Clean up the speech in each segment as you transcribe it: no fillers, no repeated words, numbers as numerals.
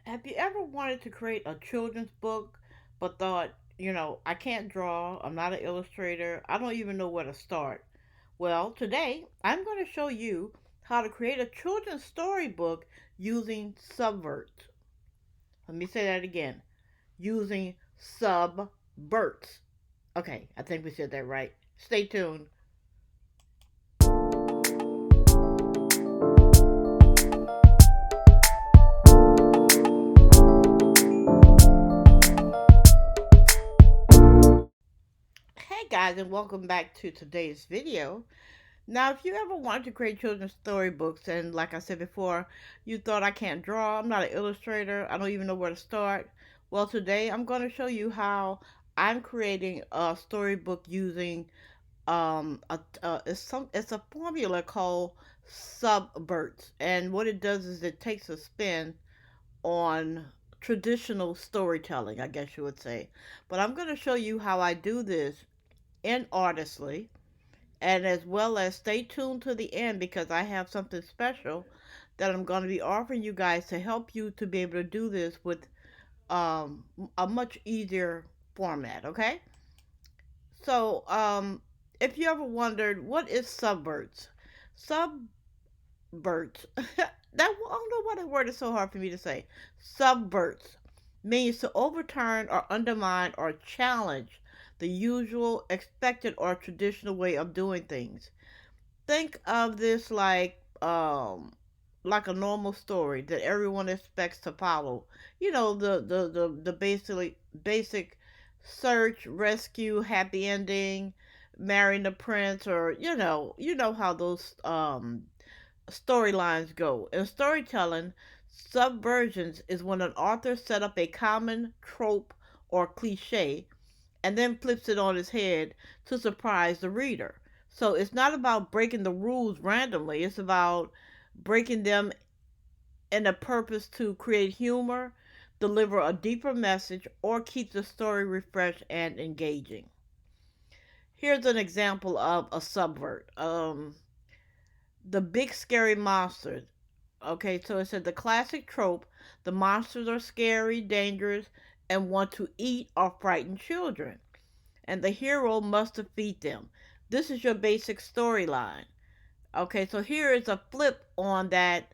Have you ever wanted to create a children's book but thought, I can't draw, I'm not an illustrator, I don't even know where to start? Well, today I'm going to show you how to create a children's storybook using Subvert. Let me say that again. Using Subverts. Okay, I think we said that right. Stay tuned. Hey guys, and welcome back to today's video. Now, if you ever wanted to create children's storybooks, and like I said before, you thought I can't draw, I'm not an illustrator, I don't even know where to start. Well, today I'm going to show you how I'm creating a storybook using it's a formula called subverts, and what it does is it takes a spin on traditional storytelling, I guess you would say. But I'm going to show you how I do this in Artistly, and as well as stay tuned to the end because I have something special that I'm going to be offering you guys to help you to be able to do this with a much easier format. Okay, so if you ever wondered what is subverts, subverts that I don't know why that word is so hard for me to say. Subverts means to overturn or undermine or challenge the usual, expected, or traditional way of doing things. Think of this like a normal story that everyone expects to follow. You know, the basic search, rescue, happy ending, marrying the prince, or you know how those storylines go. In storytelling, subversions is when an author set up a common trope or cliche and then flips it on its head to surprise the reader. So it's not about breaking the rules randomly, it's about breaking them in a purpose to create humor, deliver a deeper message, or keep the story refreshed and engaging. Here's an example of a subvert. The big scary monsters. Okay, so it said the classic trope: the monsters are scary, dangerous, and want to eat or frighten children, and the hero must defeat them. This is your basic storyline. Okay, so here is a flip on that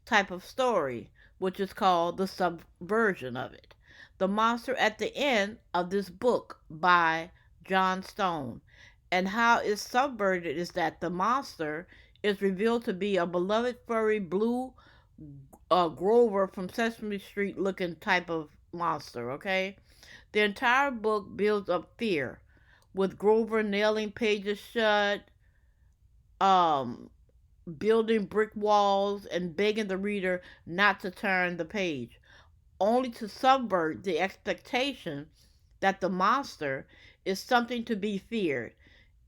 type of story, which is called the subversion of it. The monster at the end of this book by John Stone. And how it's subverted is that the monster is revealed to be a beloved furry blue Grover from Sesame Street looking type of monster, okay? The entire book builds up fear, with Grover nailing pages shut, um, building brick walls, and begging the reader not to turn the page, only to subvert the expectation that the monster is something to be feared.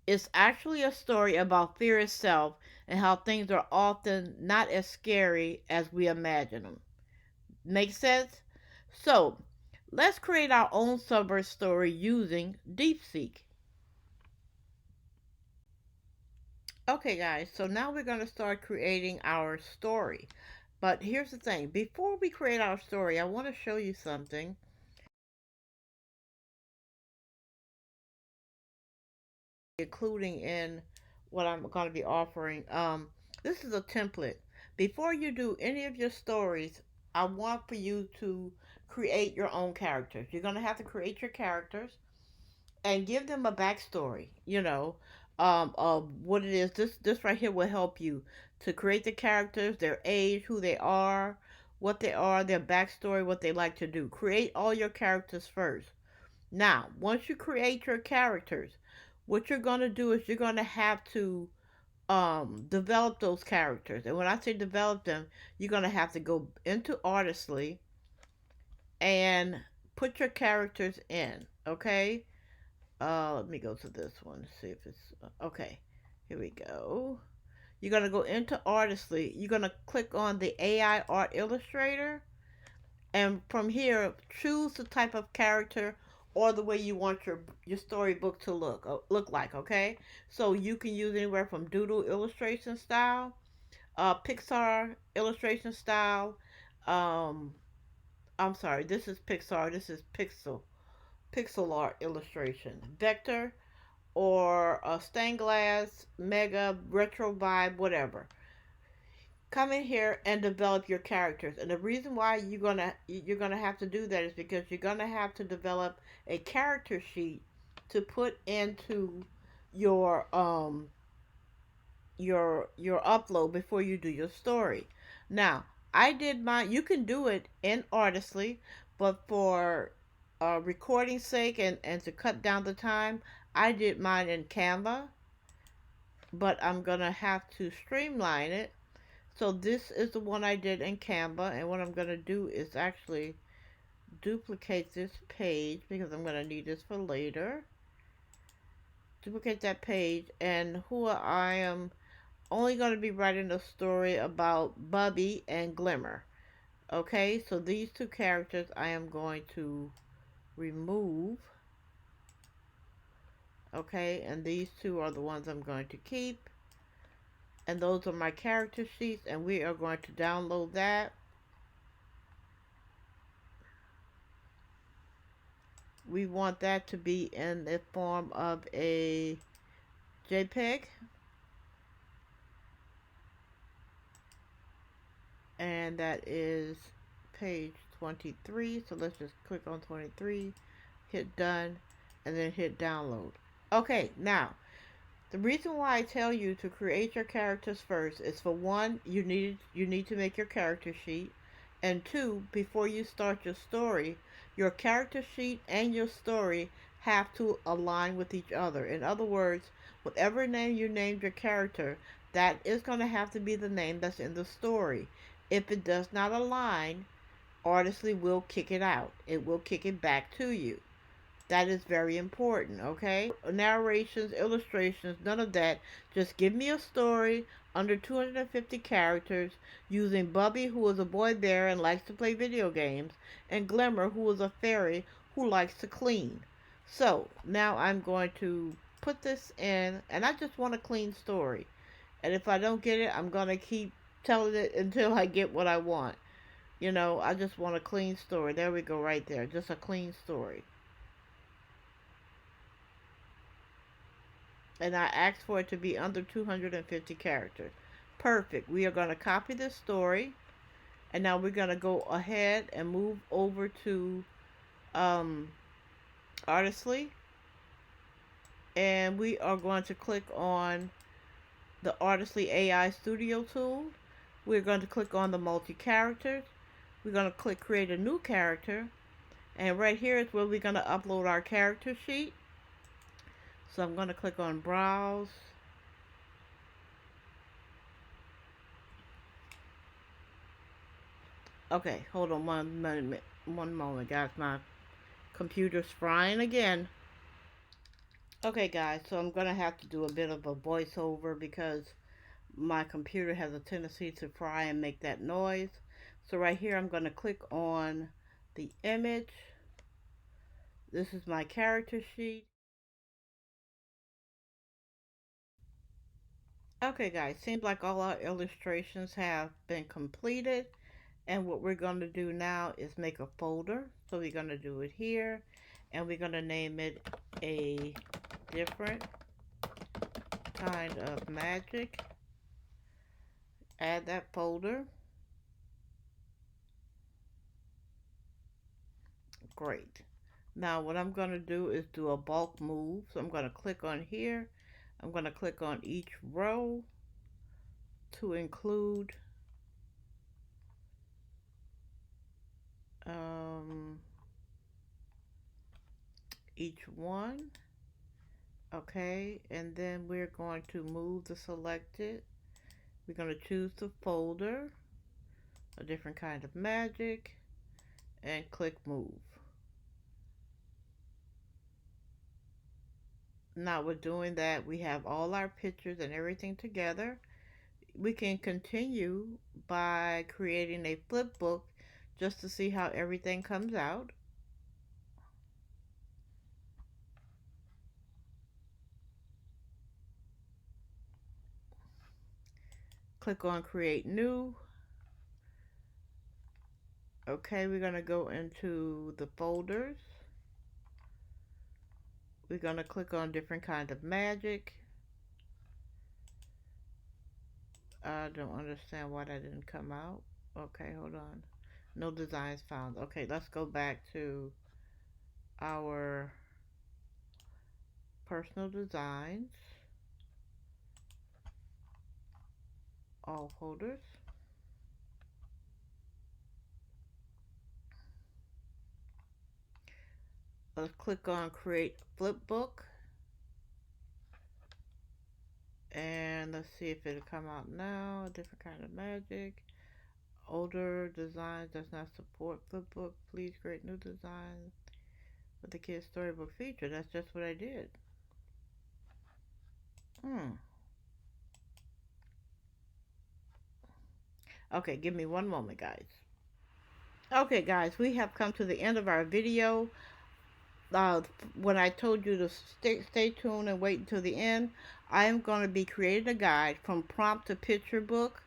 It's actually a story about fear itself and how things are often not as scary as we imagine them. Make sense? So, let's create our own subvert story using DeepSeek. Okay, guys, so now we're going to start creating our story. But here's the thing, before we create our story, I want to show you something, including in what I'm going to be offering. This is a template. Before you do any of your stories, I want for you to create your own characters. You're going to have to create your characters and give them a backstory, of what it is. This right here will help you to create the characters, their age, who they are, what they are, their backstory, what they like to do. Create all your characters first. Now, once you create your characters, what you're gonna do is you're gonna have to develop those characters. And when I say develop them, you're gonna have to go into Artistly and put your characters in. Okay. Let me go to this one, see if it's okay. Here we go. You're gonna go into Artistly. You're gonna click on the AI Art Illustrator, and from here, choose the type of character or the way you want your storybook to look like. Okay, so you can use anywhere from Doodle illustration style, Pixar illustration style, um, I'm sorry, this is Pixar. This is pixel art illustration. Vector or stained glass, mega, retro vibe, whatever. Come in here and develop your characters. And the reason why you're gonna have to do that is because you're gonna have to develop a character sheet to put into your your upload before you do your story. Now, I did mine. You can do it in Artistly, but for recording sake and to cut down the time, I did mine in Canva. But I'm gonna have to streamline it. So this is the one I did in Canva, and what I'm gonna do is actually duplicate this page because I'm gonna need this for later. Duplicate that page, and who I am only going to be writing a story about Bubby and Glimmer. Okay, so these two characters I am going to remove. Okay, and these two are the ones I'm going to keep. And those are my character sheets, and we are going to download that. We want that to be in the form of a JPEG. And that is page 23. So let's just click on 23, hit done, and then hit download. Okay, now the reason why I tell you to create your characters first is for one, you need to make your character sheet, and two, before you start your story, your character sheet and your story have to align with each other. In other words, whatever name you named your character, that is going to have to be the name that's in the story. If it does not align, Artistly will kick it out. It will kick it back to you. That is very important, okay? Narrations, illustrations, none of that. Just give me a story under 250 characters using Bubby, who is a boy bear and likes to play video games, and Glimmer, who is a fairy who likes to clean. So now I'm going to put this in, and I just want a clean story. And if I don't get it, I'm going to keep telling it until I get what I want. I just want a clean story. There we go, right there. Just a clean story. And I asked for it to be under 250 characters. Perfect. We are going to copy this story, and now we're going to go ahead and move over to um, Artistly, and we are going to click on the Artistly AI Studio tool. We're going to click on the multi-characters. We're going to click create a new character, and right here is where we're going to upload our character sheet. So I'm going to click on browse. Okay, hold on one moment, guys. My computer's frying again. Okay, guys, so I'm going to have to do a bit of a voiceover because my computer has a tendency to fry and make that noise. So right here, I'm going to click on the image. This is my character sheet. Okay, guys, seems like all our illustrations have been completed. And what we're going to do now is make a folder. So we're going to do it here. And we're going to name it a different kind of magic. Add that folder. Great. Now what I'm going to do is do a bulk move. So I'm going to click on here. I'm going to click on each row to include um, each one. Okay, and then we're going to move the selected. We're going to choose the folder, a different kind of magic, and click move. Now we're doing that. We have all our pictures and everything together. We can continue by creating a flip book just to see how everything comes out. Click on create new. Okay, we're going to go into the folders. We're going to click on different kinds of magic. I don't understand why that didn't come out. Okay, hold on. No designs found. Okay, let's go back to our personal designs, all folders. Let's click on create flipbook, and let's see if it'll come out now. A different kind of magic. Older design does not support flipbook. Please create new design with the kids storybook feature. That's just what I did. Hmm. Okay, give me one moment, guys. Okay, guys, we have come to the end of our video. When I told you to stay tuned and wait until the end, I am going to be creating a guide from prompt to picture book.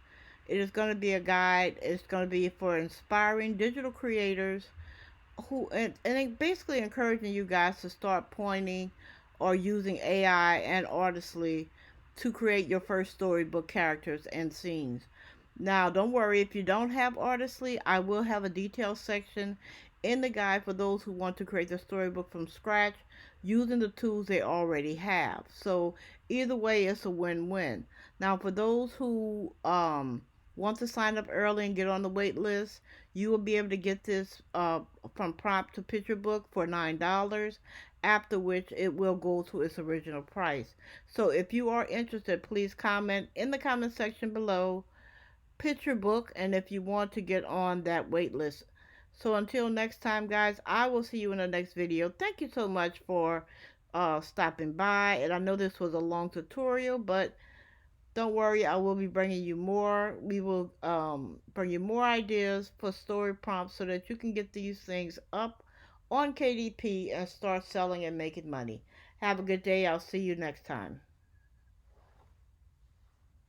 It is going to be a guide. It's going to be for inspiring digital creators who and basically encouraging you guys to start pointing or using AI and Artistly to create your first storybook characters and scenes. Now, don't worry if you don't have Artistly, I will have a detailed section in the guide for those who want to create the storybook from scratch using the tools they already have. So, either way, it's a win-win. Now, for those who want to sign up early and get on the wait list, you will be able to get this from prompt to picture book for $9, after which it will go to its original price. So if you are interested, please comment in the comment section below picture book, and if you want to get on that wait list. So until next time, guys, I will see you in the next video. Thank you so much for stopping by, and I know this was a long tutorial, but don't worry, I will be bringing you more. We will bring you more ideas for story prompts so that you can get these things up on KDP and start selling and making money. Have a good day. I'll see you next time.